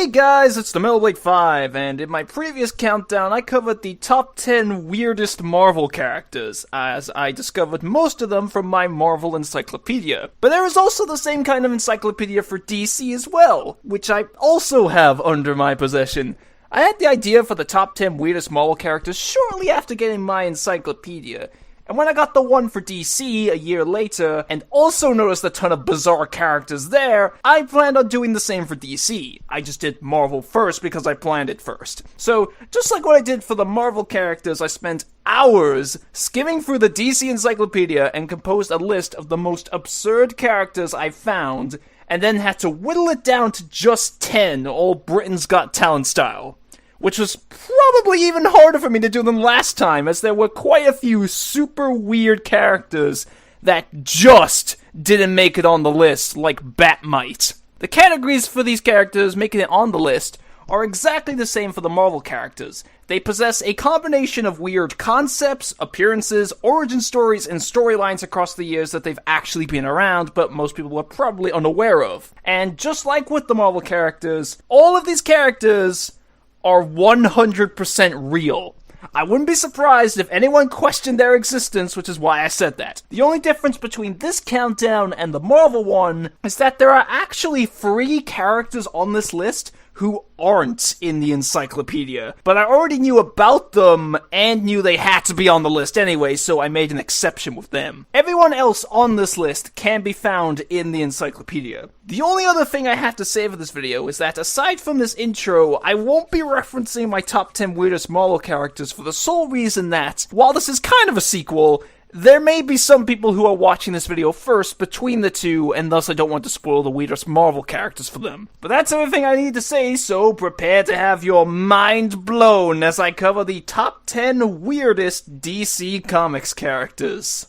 Hey guys, it's the Mxyzptlk 5, and in my previous countdown I covered the top 10 weirdest Marvel characters, as I discovered most of them from my Marvel encyclopedia. But there is also the same kind of encyclopedia for DC as well, which I also have under my possession. I had the idea for the top 10 weirdest Marvel characters shortly after getting my encyclopedia. And when I got the one for DC a year later, and also noticed a ton of bizarre characters there, I planned on doing the same for DC. I just did Marvel first because I planned it first. So, just like what I did for the Marvel characters, I spent hours skimming through the DC encyclopedia and composed a list of the most absurd characters I found, and then had to whittle it down to just 10, all Britain's Got Talent style. Which was probably even harder for me to do than last time, as there were quite a few super weird characters that just didn't make it on the list, like Batmite. The categories for these characters making it on the list are exactly the same for the Marvel characters. They possess a combination of weird concepts, appearances, origin stories, and storylines across the years that they've actually been around, but most people are probably unaware of. And just like with the Marvel characters, all of these characters are 100% real. I wouldn't be surprised if anyone questioned their existence, which is why I said that. The only difference between this countdown and the Marvel one is that there are actually 3 characters on this list who aren't in the encyclopedia. But I already knew about them and knew they had to be on the list anyway, so I made an exception with them. Everyone else on this list can be found in the encyclopedia. The only other thing I have to say for this video is that aside from this intro, I won't be referencing my top 10 weirdest Marvel characters for the sole reason that, while this is kind of a sequel, there may be some people who are watching this video first between the two, and thus I don't want to spoil the weirdest Marvel characters for them. But that's everything I need to say, so prepare to have your mind blown as I cover the top 10 weirdest DC Comics characters.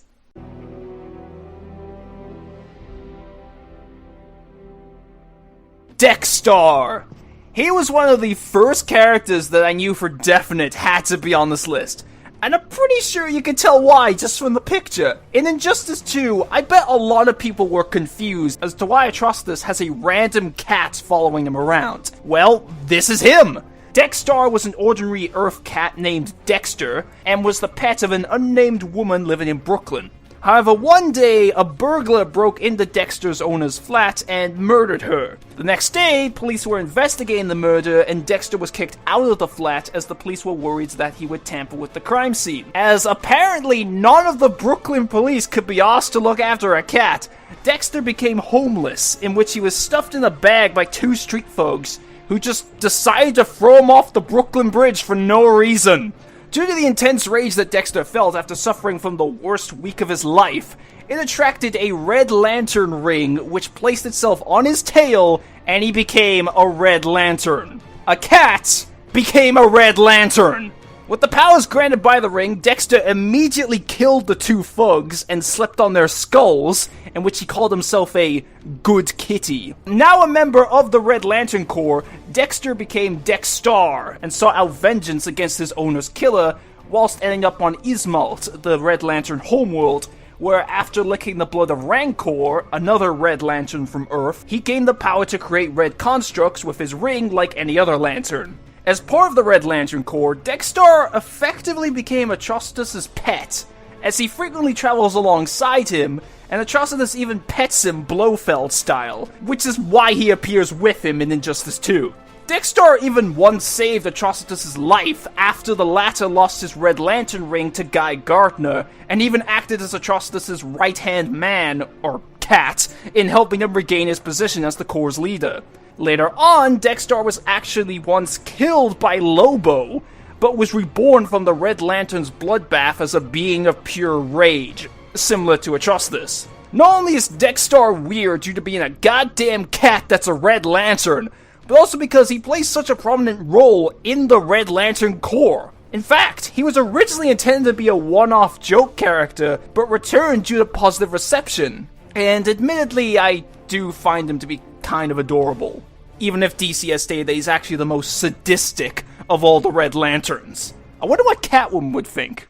Dex-Starr! He was one of the first characters that I knew for definite had to be on this list. And I'm pretty sure you can tell why just from the picture. In Injustice 2, I bet a lot of people were confused as to why Atrocitus has a random cat following him around. Well, this is him! Dex-Starr was an ordinary Earth cat named Dexter, and was the pet of an unnamed woman living in Brooklyn. However, one day, a burglar broke into Dexter's owner's flat and murdered her. The next day, police were investigating the murder, and Dexter was kicked out of the flat as the police were worried that he would tamper with the crime scene. As apparently none of the Brooklyn police could be asked to look after a cat, Dexter became homeless, in which he was stuffed in a bag by 2 street thugs, who just decided to throw him off the Brooklyn Bridge for no reason. Due to the intense rage that Dexter felt after suffering from the worst week of his life, it attracted a Red Lantern ring, which placed itself on his tail, and he became a Red Lantern. A cat became a Red Lantern! With the powers granted by the ring, Dexter immediately killed the 2 thugs and slept on their skulls, in which he called himself a good kitty. Now a member of the Red Lantern Corps, Dexter became Dex-Starr and sought out vengeance against his owner's killer, whilst ending up on Mxyzptlk, the Red Lantern homeworld, where after licking the blood of Rancor, another Red Lantern from Earth, he gained the power to create red constructs with his ring like any other lantern. As part of the Red Lantern Corps, Dex-Starr effectively became Atrocitus' pet, as he frequently travels alongside him, and Atrocitus even pets him Blofeld style, which is why he appears with him in Injustice 2. Dex-Starr even once saved Atrocitus' life after the latter lost his Red Lantern ring to Guy Gardner, and even acted as Atrocitus' right-hand man, or cat, in helping him regain his position as the Corps' leader. Later on, Dex-Starr was actually once killed by Lobo, but was reborn from the Red Lantern's bloodbath as a being of pure rage, similar to Atrocitus. Not only is Dex-Starr weird due to being a goddamn cat that's a Red Lantern, but also because he plays such a prominent role in the Red Lantern Corps. In fact, he was originally intended to be a one-off joke character, but returned due to positive reception. And admittedly, I do find him to be kind of adorable, even if DC has stated that he's actually the most sadistic of all the Red Lanterns. I wonder what Catwoman would think.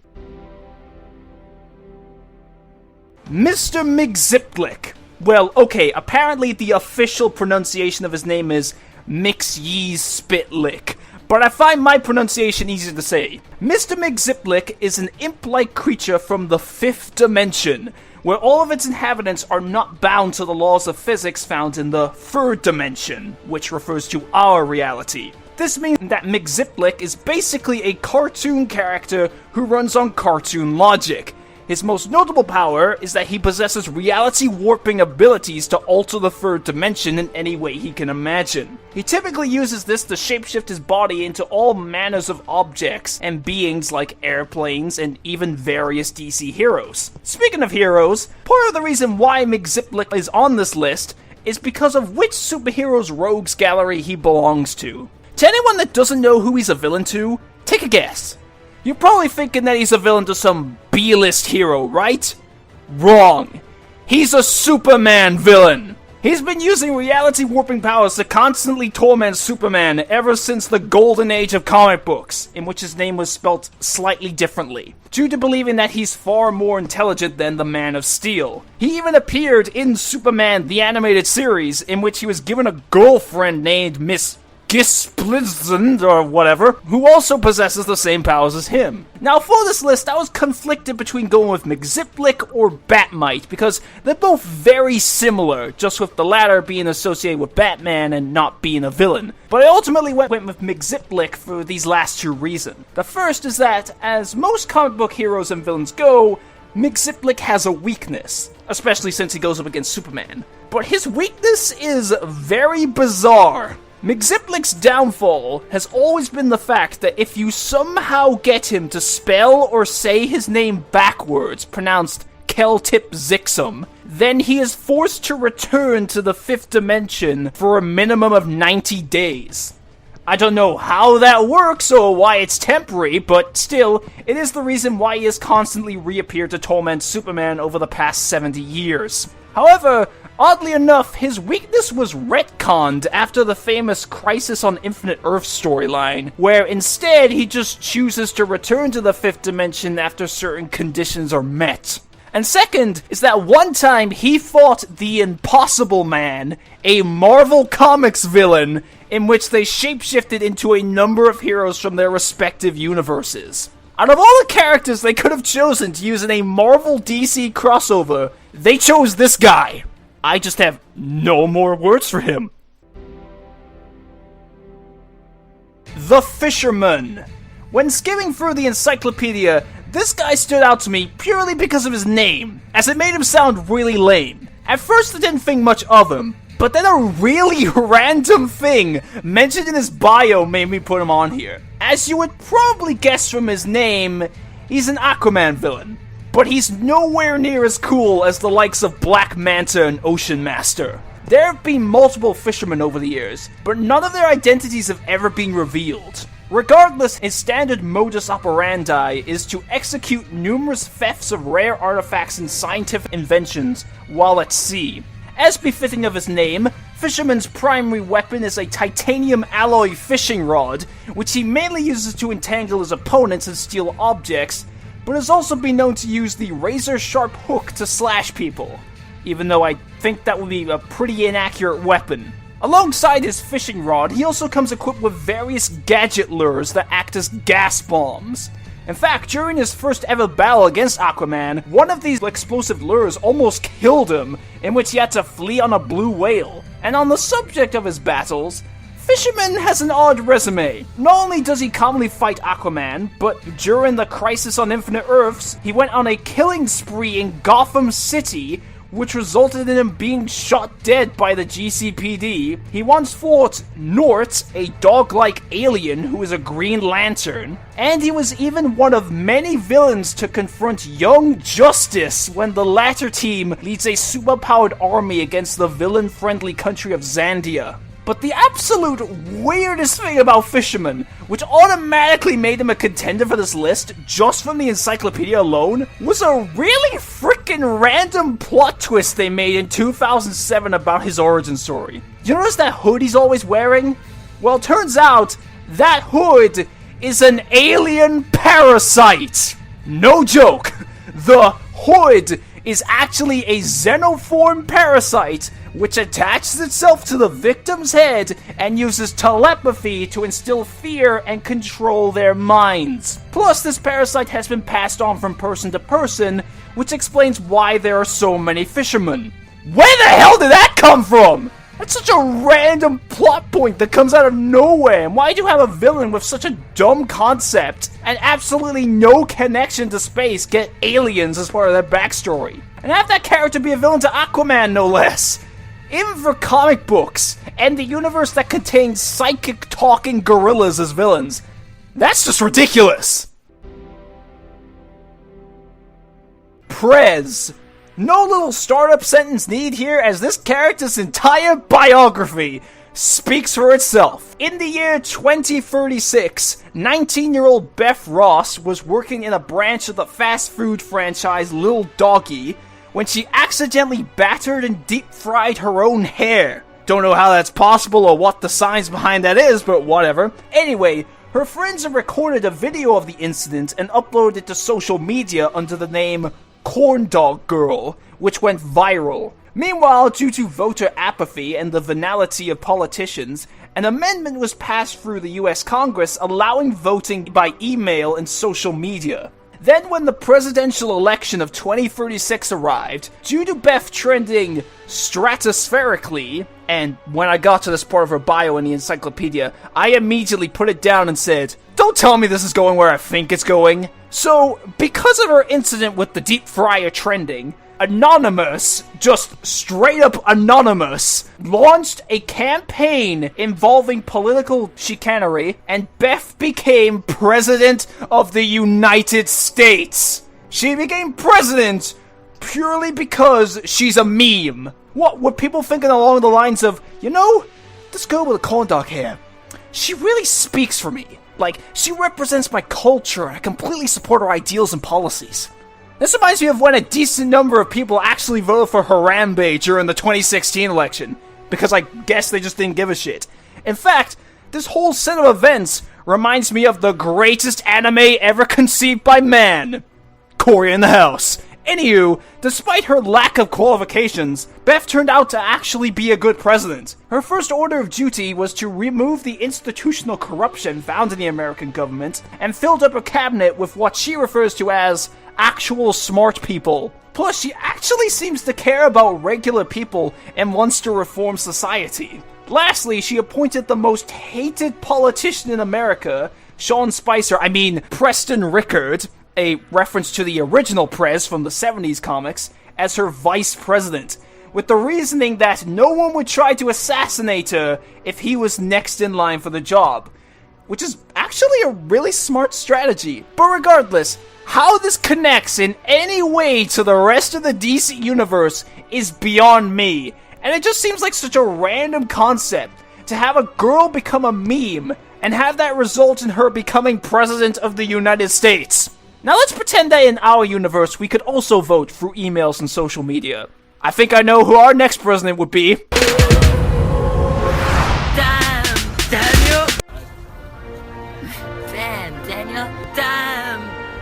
Mr. Mxyzptlk. Well, okay, apparently the official pronunciation of his name is Mxyzptlk, but I find my pronunciation easier to say. Mr. Mxyzptlk is an imp-like creature from the 5th dimension, where all of its inhabitants are not bound to the laws of physics found in the 3rd dimension, which refers to our reality. This means that Mxyzptlk is basically a cartoon character who runs on cartoon logic. His most notable power is that he possesses reality warping abilities to alter the 3rd dimension in any way he can imagine. He typically uses this to shapeshift his body into all manners of objects and beings like airplanes and even various DC heroes. Speaking of heroes, part of the reason why Mxyzptlk is on this list is because of which superhero's rogues gallery he belongs to. To anyone that doesn't know who he's a villain to, take a guess. You're probably thinking that he's a villain to some B-list hero, right? Wrong. He's a Superman villain. He's been using reality warping powers to constantly torment Superman ever since the golden age of comic books, in which his name was spelt slightly differently, due to believing that he's far more intelligent than the Man of Steel. He even appeared in Superman the Animated Series, in which he was given a girlfriend named Mxyzptlk, or whatever, who also possesses the same powers as him. Now for this list, I was conflicted between going with Mxyzptlk or Batmite, because they're both very similar, just with the latter being associated with Batman and not being a villain. But I ultimately went with Mxyzptlk for these last 2 reasons. The first is that, as most comic book heroes and villains go, Mxyzptlk has a weakness, especially since he goes up against Superman. But his weakness is very bizarre. Mxyzptlk's downfall has always been the fact that if you somehow get him to spell or say his name backwards, pronounced Keltip-Zixum, then he is forced to return to the 5th dimension for a minimum of 90 days. I don't know how that works or why it's temporary, but still, it is the reason why he has constantly reappeared to torment Superman over the past 70 years. However, oddly enough, his weakness was retconned after the famous Crisis on Infinite Earth storyline, where instead he just chooses to return to the 5th dimension after certain conditions are met. And second is that one time he fought the Impossible Man, a Marvel Comics villain, in which they shapeshifted into a number of heroes from their respective universes. Out of all the characters they could have chosen to use in a Marvel DC crossover, they chose this guy. I just have no more words for him. The Fisherman. When skimming through the encyclopedia, this guy stood out to me purely because of his name, as it made him sound really lame. At first I didn't think much of him, but then a really random thing mentioned in his bio made me put him on here. As you would probably guess from his name, he's an Aquaman villain. But he's nowhere near as cool as the likes of Black Manta and Ocean Master. There have been multiple fishermen over the years, but none of their identities have ever been revealed. Regardless, his standard modus operandi is to execute numerous thefts of rare artifacts and scientific inventions while at sea. As befitting of his name, Fisherman's primary weapon is a titanium alloy fishing rod, which he mainly uses to entangle his opponents and steal objects, but has also been known to use the razor-sharp hook to slash people, even though I think that would be a pretty inaccurate weapon. Alongside his fishing rod, he also comes equipped with various gadget lures that act as gas bombs. In fact, during his first ever battle against Aquaman, one of these explosive lures almost killed him, in which he had to flee on a blue whale. And on the subject of his battles, Fisherman has an odd resume. Not only does he commonly fight Aquaman, but during the Crisis on Infinite Earths, he went on a killing spree in Gotham City, which resulted in him being shot dead by the GCPD. He once fought Nort, a dog-like alien who is a Green Lantern, and he was even one of many villains to confront Young Justice when the latter team leads a superpowered army against the villain-friendly country of Zandia. But the absolute weirdest thing about Fisherman, which automatically made him a contender for this list just from the encyclopedia alone, was a really freaking random plot twist they made in 2007 about his origin story. You notice that hood he's always wearing? Well, turns out that hood is an alien parasite. No joke. The hood is actually a xenoform parasite which attaches itself to the victim's head and uses telepathy to instill fear and control their minds. Plus, this parasite has been passed on from person to person, which explains why there are so many fishermen. Where the hell did that come from? That's such a random plot point that comes out of nowhere, and why do you have a villain with such a dumb concept and absolutely no connection to space get aliens as part of their backstory? And have that character be a villain to Aquaman, no less! Even for comic books, and the universe that contains psychic talking gorillas as villains. That's just ridiculous! Prez. No little startup sentence need here, as this character's entire biography speaks for itself. In the year 2036, 19-year-old Beth Ross was working in a branch of the fast food franchise Little Doggy when she accidentally battered and deep-fried her own hair. Don't know how that's possible or what the science behind that is, but whatever. Anyway, her friends have recorded a video of the incident and uploaded it to social media under the name Corn Dog Girl, which went viral. Meanwhile, due to voter apathy and the venality of politicians, an amendment was passed through the US Congress allowing voting by email and social media. Then when the presidential election of 2036 arrived, due to Beth trending stratospherically, and when I got to this part of her bio in the encyclopedia, I immediately put it down and said, "Don't tell me this is going where I think it's going." So, because of her incident with the deep fryer trending, Anonymous, just straight up Anonymous, launched a campaign involving political chicanery, and Beth became President of the United States. She became president purely because she's a meme. What were people thinking along the lines of, you know, this girl with the corn dog hair, she really speaks for me. Like, she represents my culture, and I completely support her ideals and policies. This reminds me of when a decent number of people actually voted for Harambe during the 2016 election, because I guess they just didn't give a shit. In fact, this whole set of events reminds me of the greatest anime ever conceived by man, Cory in the House. Anywho, despite her lack of qualifications, Beth turned out to actually be a good president. Her first order of duty was to remove the institutional corruption found in the American government, and filled up her cabinet with what she refers to as actual smart people. Plus, she actually seems to care about regular people and wants to reform society. Lastly, she appointed the most hated politician in America, Preston Rickard, a reference to the original Prez from the 70s comics, as her vice president, with the reasoning that no one would try to assassinate her if he was next in line for the job. Which is actually a really smart strategy. But regardless, how this connects in any way to the rest of the DC universe is beyond me. And it just seems like such a random concept to have a girl become a meme and have that result in her becoming president of the United States. Now let's pretend that in our universe we could also vote through emails and social media. I think I know who our next president would be.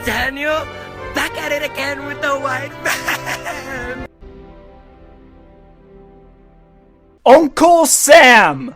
Daniel, back at it again with the white man. Uncle Sam!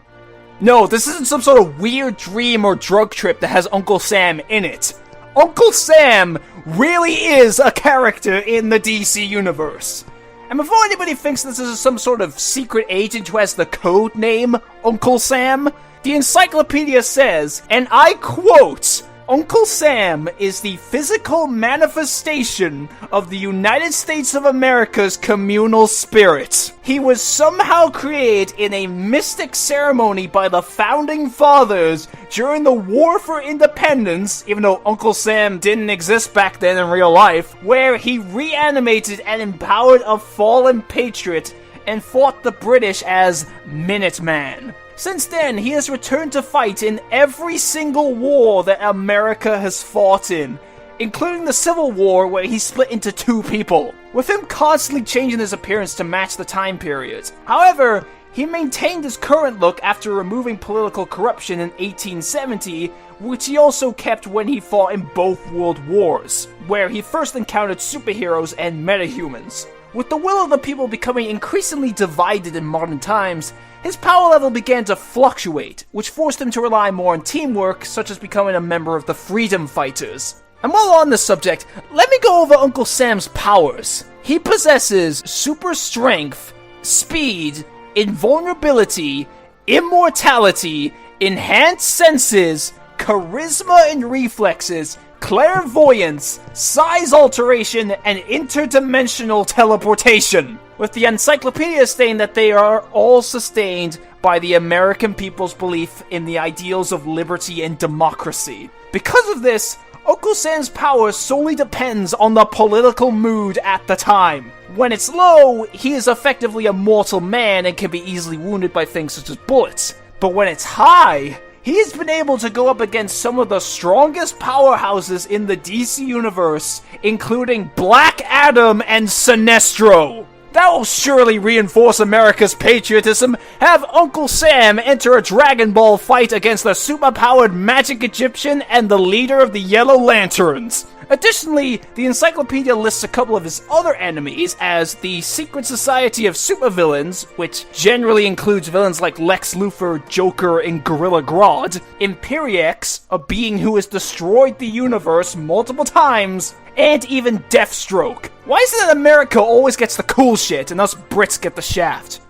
No, this isn't some sort of weird dream or drug trip that has Uncle Sam in it. Uncle Sam really is a character in the DC universe. And before anybody thinks this is some sort of secret agent who has the code name Uncle Sam, the encyclopedia says, and I quote, Uncle Sam is the physical manifestation of the United States of America's communal spirit. He was somehow created in a mystic ceremony by the Founding Fathers during the War for Independence, even though Uncle Sam didn't exist back then in real life, where he reanimated and empowered a fallen patriot and fought the British as Minuteman. Since then, he has returned to fight in every single war that America has fought in, including the Civil War where he split into two people, with him constantly changing his appearance to match the time period. However, he maintained his current look after removing political corruption in 1870, which he also kept when he fought in both world wars, where he first encountered superheroes and metahumans. With the will of the people becoming increasingly divided in modern times, his power level began to fluctuate, which forced him to rely more on teamwork, such as becoming a member of the Freedom Fighters. And while on this subject, let me go over Uncle Sam's powers. He possesses super strength, speed, invulnerability, immortality, enhanced senses, charisma and reflexes, clairvoyance, size alteration, and interdimensional teleportation, with the encyclopedia stating that they are all sustained by the American people's belief in the ideals of liberty and democracy. Because of this, Uncle Sam's power solely depends on the political mood at the time. When it's low, he is effectively a mortal man and can be easily wounded by things such as bullets. But when it's high, he's been able to go up against some of the strongest powerhouses in the DC universe, including Black Adam and Sinestro. That will surely reinforce America's patriotism. Have Uncle Sam enter a Dragon Ball fight against the superpowered magic Egyptian and the leader of the Yellow Lanterns. Additionally, the encyclopedia lists a couple of his other enemies as the Secret Society of Supervillains, which generally includes villains like Lex Luthor, Joker, and Gorilla Grodd, Imperiex, a being who has destroyed the universe multiple times, and even Deathstroke. Why is it that America always gets the cool shit and us Brits get the shaft?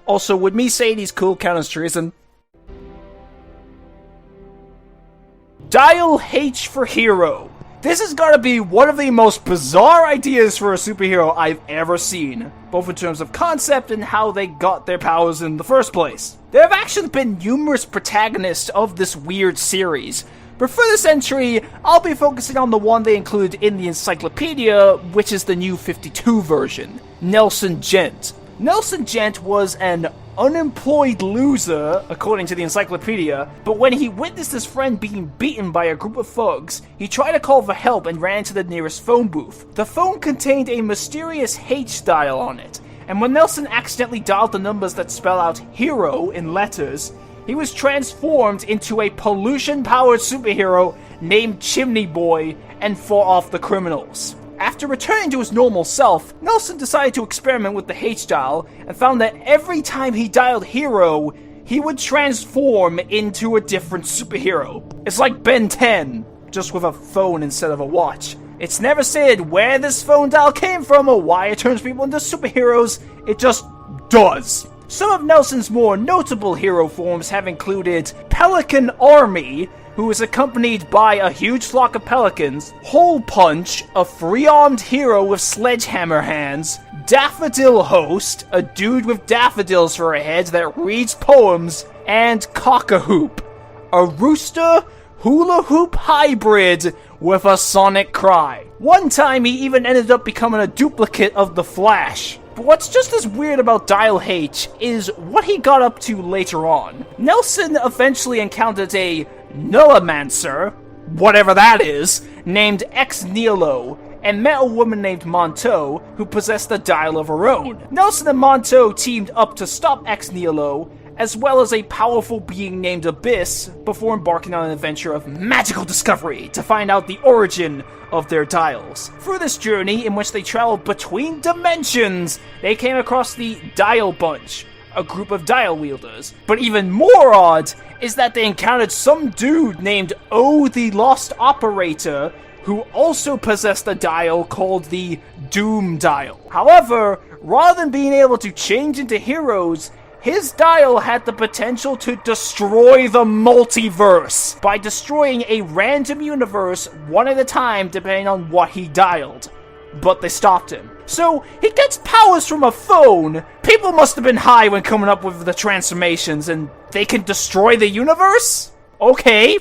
Also, would me saying he's cool count as treason? Dial H for Hero. This has got to be one of the most bizarre ideas for a superhero I've ever seen, both in terms of concept and how they got their powers in the first place. There have actually been numerous protagonists of this weird series, but for this entry, I'll be focusing on the one they include in the encyclopedia, which is the new 52 version, Nelson Gent. Nelson Gent was an unemployed loser, according to the encyclopedia, but when he witnessed his friend being beaten by a group of thugs, he tried to call for help and ran to the nearest phone booth. The phone contained a mysterious H dial on it, and when Nelson accidentally dialed the numbers that spell out hero in letters, he was transformed into a pollution-powered superhero named Chimney Boy and fought off the criminals. After returning to his normal self, Nelson decided to experiment with the H-dial and found that every time he dialed hero, he would transform into a different superhero. It's like Ben 10, just with a phone instead of a watch. It's never said where this phone dial came from or why it turns people into superheroes, it just does. Some of Nelson's more notable hero forms have included Pelican Army, who is accompanied by a huge flock of pelicans, Hole Punch, a free-armed hero with sledgehammer hands, Daffodil Host, a dude with daffodils for a head that reads poems, and Cock-a-Hoop, a rooster hula hoop hybrid with a sonic cry. One time he even ended up becoming a duplicate of the Flash. But what's just as weird about Dial H is what he got up to later on. Nelson eventually encountered a Nullimancer, whatever that is, named Ex Nihilo, and met a woman named Monteau, who possessed a dial of her own. Nelson and Monteau teamed up to stop Ex Nihilo, as well as a powerful being named Abyss, before embarking on an adventure of magical discovery to find out the origin of their dials. Through this journey, in which they traveled between dimensions, they came across the Dial Bunch, a group of dial wielders. But even more odd is that they encountered some dude named O the Lost Operator, who also possessed a dial called the Doom Dial. However, rather than being able to change into heroes, his dial had the potential to destroy the multiverse by destroying a random universe one at a time depending on what he dialed. But they stopped him. So, he gets powers from a phone. People must have been high when coming up with the transformations, and they can destroy the universe? Okay.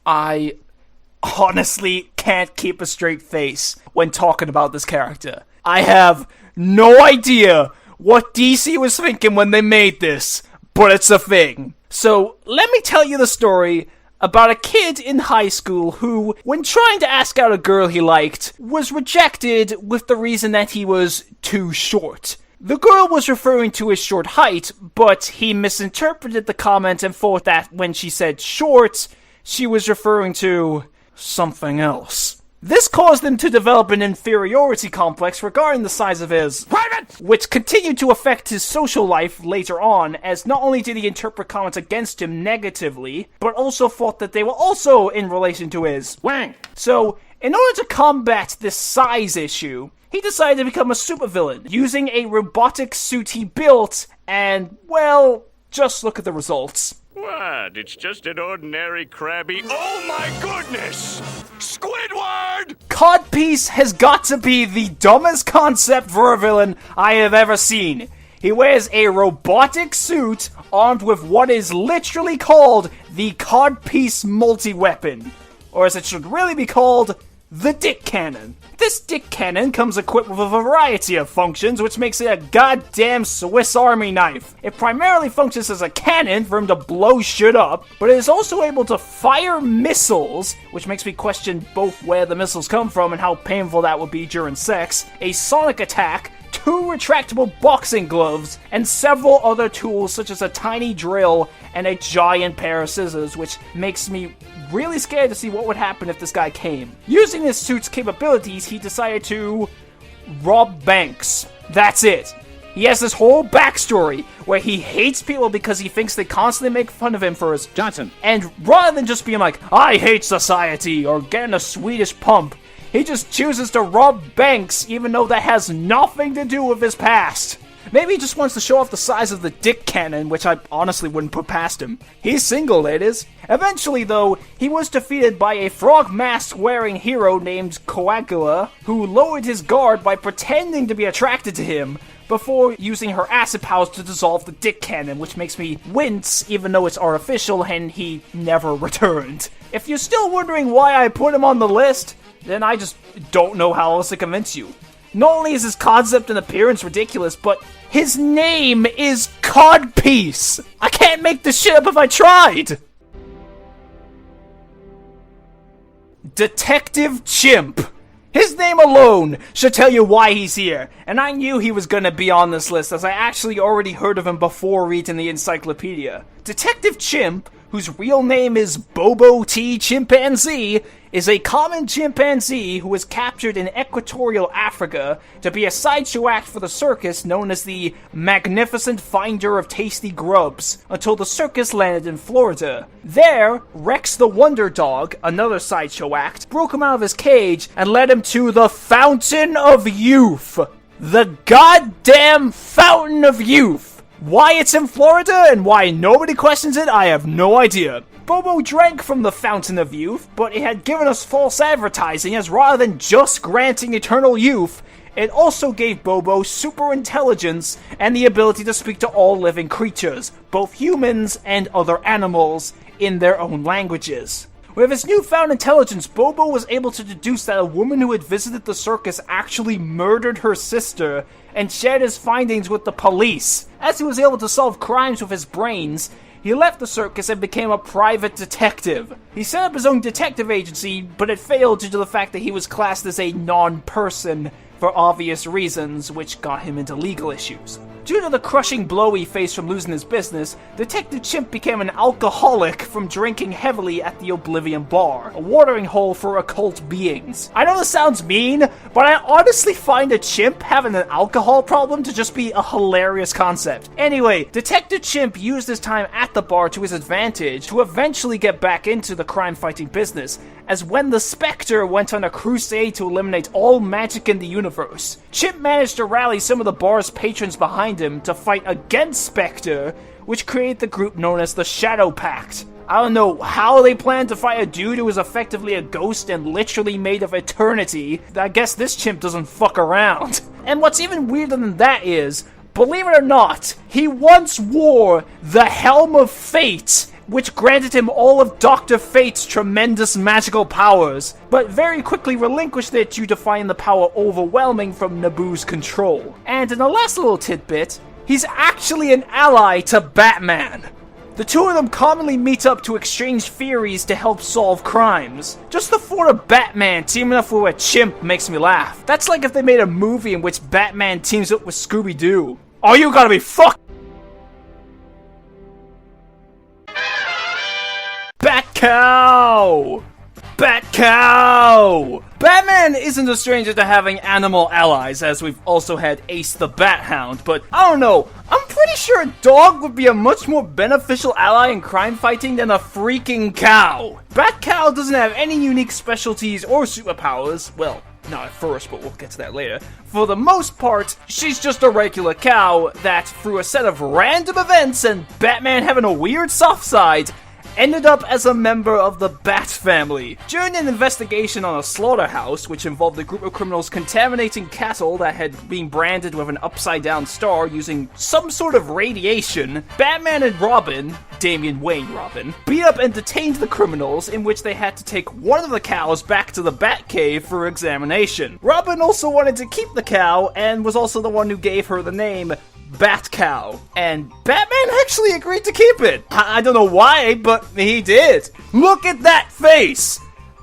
I honestly can't keep a straight face when talking about this character. I have no idea what DC was thinking when they made this, but it's a thing. So, let me tell you the story about a kid in high school who, when trying to ask out a girl he liked, was rejected with the reason that he was too short. The girl was referring to his short height, but he misinterpreted the comment and thought that when she said short, she was referring to something else. This caused him to develop an inferiority complex regarding the size of his private, which continued to affect his social life later on, as not only did he interpret comments against him negatively, but also thought that they were also in relation to his wang. So, in order to combat this size issue, he decided to become a supervillain, using a robotic suit he built, and, well, just look at the results. What? It's just an ordinary crabby. Oh my goodness! Squidward! Codpiece has got to be the dumbest concept for a villain I have ever seen. He wears a robotic suit armed with what is literally called the Codpiece multi-weapon. Or as it should really be called, the Dick Cannon. This Dick Cannon comes equipped with a variety of functions, which makes it a goddamn Swiss Army knife. It primarily functions as a cannon for him to blow shit up, but it is also able to fire missiles, which makes me question both where the missiles come from and how painful that would be during sex, a sonic attack, 2 retractable boxing gloves, and several other tools such as a tiny drill and a giant pair of scissors, which makes me really scared to see what would happen if this guy came. Using his suit's capabilities, he decided to rob banks. That's it. He has this whole backstory where he hates people because he thinks they constantly make fun of him for his Johnson. And rather than just being like, I hate society, or getting a Swedish pump, he just chooses to rob banks even though that has nothing to do with his past. Maybe he just wants to show off the size of the Dick Cannon, which I honestly wouldn't put past him. He's single, it is. Eventually, though, he was defeated by a frog mask-wearing hero named Coagula, who lowered his guard by pretending to be attracted to him, before using her acid powers to dissolve the Dick Cannon, which makes me wince even though it's artificial and he never returned. If you're still wondering why I put him on the list, then I just don't know how else to convince you. Not only is his concept and appearance ridiculous, but his name is Codpiece! I can't make this shit up if I tried! Detective Chimp. His name alone should tell you why he's here, and I knew he was gonna be on this list as I actually already heard of him before reading the encyclopedia. Detective Chimp, whose real name is Bobo T. Chimpanzee, is a common chimpanzee who was captured in equatorial Africa to be a sideshow act for the circus known as the Magnificent Finder of Tasty Grubs, until the circus landed in Florida. There, Rex the Wonder Dog, another sideshow act, broke him out of his cage and led him to the Fountain of Youth. The goddamn Fountain of Youth! Why it's in Florida and why nobody questions it, I have no idea. Bobo drank from the Fountain of Youth, but it had given us false advertising, as rather than just granting eternal youth, it also gave Bobo super intelligence and the ability to speak to all living creatures, both humans and other animals, in their own languages. With his newfound intelligence, Bobo was able to deduce that a woman who had visited the circus actually murdered her sister and shared his findings with the police. As he was able to solve crimes with his brains, he left the circus and became a private detective. He set up his own detective agency, but it failed due to the fact that he was classed as a non-person for obvious reasons, which got him into legal issues. Due to the crushing blow he faced from losing his business, Detective Chimp became an alcoholic from drinking heavily at the Oblivion Bar, a watering hole for occult beings. I know this sounds mean, but I honestly find a chimp having an alcohol problem to just be a hilarious concept. Anyway, Detective Chimp used his time at the bar to his advantage to eventually get back into the crime-fighting business, as when the Spectre went on a crusade to eliminate all magic in the universe, Chimp managed to rally some of the bar's patrons behind him to fight against Spectre, which created the group known as the Shadow Pact. I don't know how they planned to fight a dude who was effectively a ghost and literally made of eternity. I guess this chimp doesn't fuck around. And what's even weirder than that is, believe it or not, he once wore the Helm of Fate, which granted him all of Dr. Fate's tremendous magical powers, but very quickly relinquished it due to finding the power overwhelming from Naboo's control. And in the last little tidbit, he's actually an ally to Batman. The two of them commonly meet up to exchange theories to help solve crimes. Just the thought of Batman teaming up with a chimp makes me laugh. That's like if they made a movie in which Batman teams up with Scooby-Doo. Oh, you gotta be fuck. Bat Cow! Bat Cow! Batman isn't a stranger to having animal allies, as we've also had Ace the Bat Hound, but I don't know, I'm pretty sure a dog would be a much more beneficial ally in crime fighting than a freaking cow. Bat Cow doesn't have any unique specialties or superpowers, well, not at first, but we'll get to that later. For the most part, she's just a regular cow that, through a set of random events and Batman having a weird soft side, ended up as a member of the Bat family. During an investigation on a slaughterhouse, which involved a group of criminals contaminating cattle that had been branded with an upside-down star using some sort of radiation, Batman and Robin, Damian Wayne Robin, beat up and detained the criminals, in which they had to take one of the cows back to the Batcave for examination. Robin also wanted to keep the cow, and was also the one who gave her the name Bat Cow, and Batman actually agreed to keep it. I don't know why, but he did. Look at that face!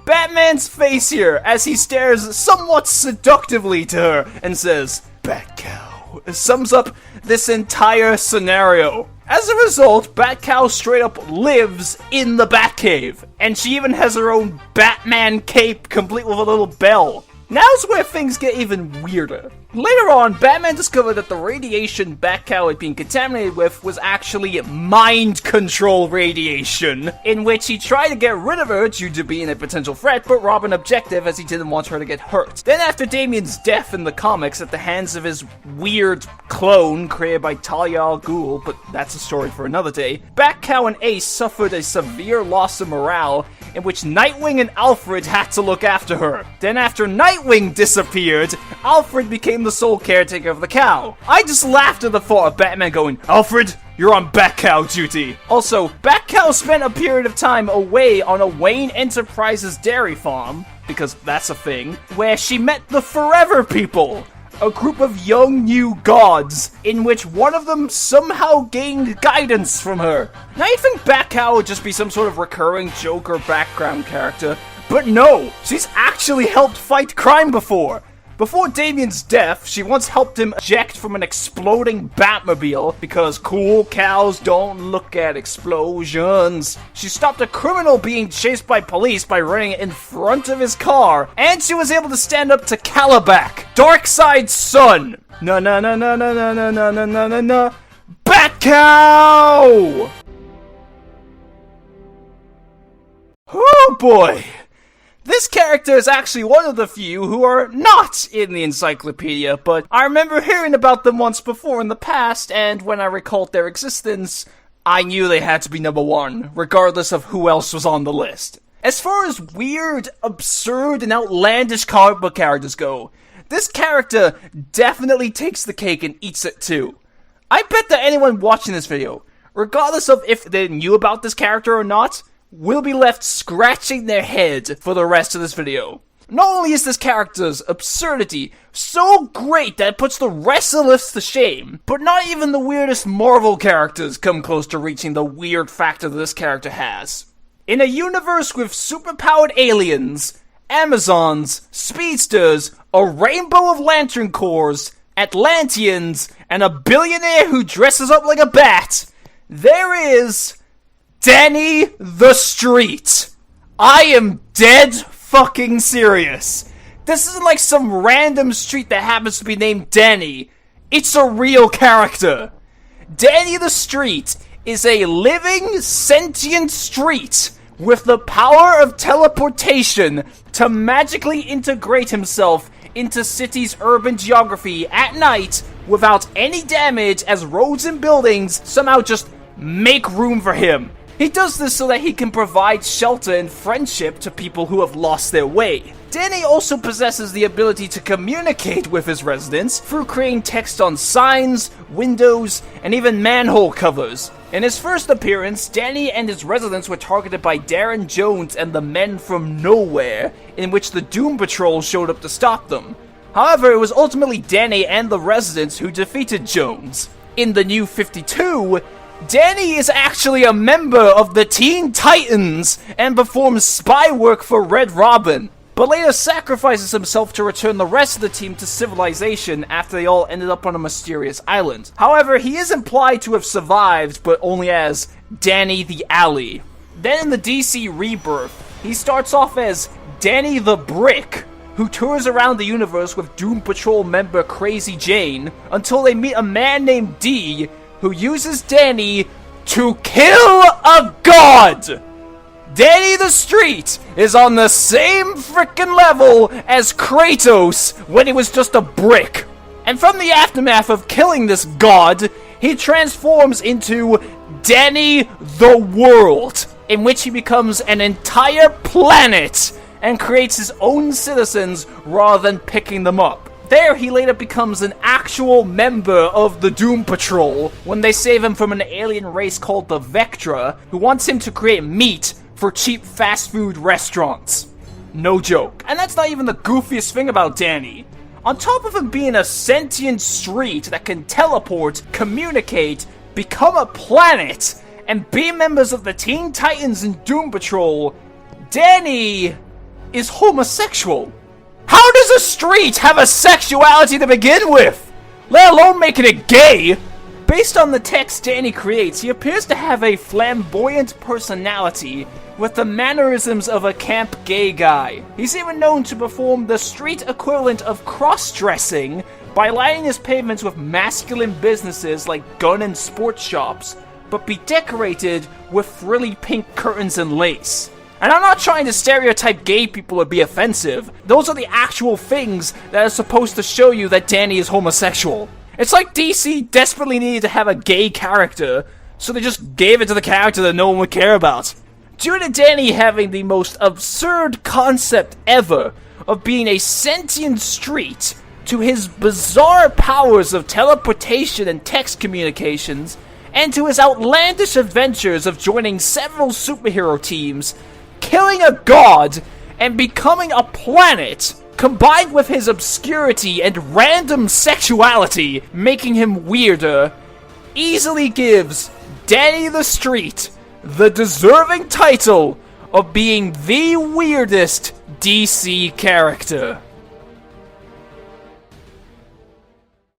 Batman's face here as he stares somewhat seductively to her and says, Bat Cow, sums up this entire scenario. As a result, Bat Cow straight up lives in the Batcave, and she even has her own Batman cape complete with a little bell. Now's where things get even weirder. Later on, Batman discovered that the radiation Bat Cow had been contaminated with was actually mind control radiation, in which he tried to get rid of her due to being a potential threat, but Robin objected as he didn't want her to get hurt. Then after Damian's death in the comics at the hands of his weird clone created by Talia al Ghul, but that's a story for another day, Bat Cow and Ace suffered a severe loss of morale, in which Nightwing and Alfred had to look after her. Then after Nightwing disappeared, Alfred became the sole caretaker of the cow. I just laughed at the thought of Batman going, Alfred, you're on Bat Cow duty. Also, Bat Cow spent a period of time away on a Wayne Enterprises dairy farm, because that's a thing, where she met the Forever People, a group of young new gods, in which one of them somehow gained guidance from her. Now you'd think Bat Cow would just be some sort of recurring joke or background character, but no, she's actually helped fight crime before. Before Damian's death, she once helped him eject from an exploding Batmobile, because cool cows don't look at explosions. She stopped a criminal being chased by police by running in front of his car, and she was able to stand up to Calabac, Darkseid's son. No, no, no, no, no, no, no, no, no, no, no, no. Bat Cow! Oh boy. This character is actually one of the few who are not in the encyclopedia, but I remember hearing about them once before in the past, and when I recalled their existence, I knew they had to be number one, regardless of who else was on the list. As far as weird, absurd, and outlandish comic book characters go, this character definitely takes the cake and eats it too. I bet that anyone watching this video, regardless of if they knew about this character or not, will be left scratching their head for the rest of this video. Not only is this character's absurdity so great that it puts the rest of the list to shame, but not even the weirdest Marvel characters come close to reaching the weird factor that this character has. In a universe with superpowered aliens, Amazons, speedsters, a rainbow of lantern cores, Atlanteans, and a billionaire who dresses up like a bat, there is Danny the Street. I am dead fucking serious. This isn't like some random street that happens to be named Danny. It's a real character. Danny the Street is a living, sentient street with the power of teleportation to magically integrate himself into cities' urban geography at night without any damage, as roads and buildings somehow just make room for him. He does this so that he can provide shelter and friendship to people who have lost their way. Danny also possesses the ability to communicate with his residents through creating text on signs, windows, and even manhole covers. In his first appearance, Danny and his residents were targeted by Darren Jones and the Men from Nowhere, in which the Doom Patrol showed up to stop them. However, it was ultimately Danny and the residents who defeated Jones. In the New 52, Danny is actually a member of the Teen Titans and performs spy work for Red Robin, but later sacrifices himself to return the rest of the team to civilization after they all ended up on a mysterious island. However, he is implied to have survived, but only as Danny the Alley. Then in the DC Rebirth, He starts off as Danny the Brick, who tours around the universe with Doom Patrol member Crazy Jane until they meet a man named D, who uses Danny to kill a god! Danny the Street is on the same frickin' level as Kratos when he was just a brick. And from the aftermath of killing this god, he transforms into Danny the World, in which he becomes an entire planet and creates his own citizens rather than picking them up. There, he later becomes an actual member of the Doom Patrol when they save him from an alien race called the Vectra, who wants him to create meat for cheap fast food restaurants. No joke. And that's not even the goofiest thing about Danny. On top of him being a sentient street that can teleport, communicate, become a planet, and be members of the Teen Titans and Doom Patrol, Danny is homosexual. How does a street have a sexuality to begin with? Let alone making it gay? Based on the text Danny creates, he appears to have a flamboyant personality with the mannerisms of a camp gay guy. He's even known to perform the street equivalent of cross-dressing by lining his pavements with masculine businesses like gun and sports shops, but be decorated with frilly pink curtains and lace. And I'm not trying to stereotype gay people or be offensive. Those are the actual things that are supposed to show you that Danny is homosexual. It's like DC desperately needed to have a gay character, so they just gave it to the character that no one would care about. Due to Danny having the most absurd concept ever of being a sentient street, to his bizarre powers of teleportation and text communications, and to his outlandish adventures of joining several superhero teams, killing a god, and becoming a planet, combined with his obscurity and random sexuality, making him weirder, easily gives Danny the Street the deserving title of being the weirdest DC character.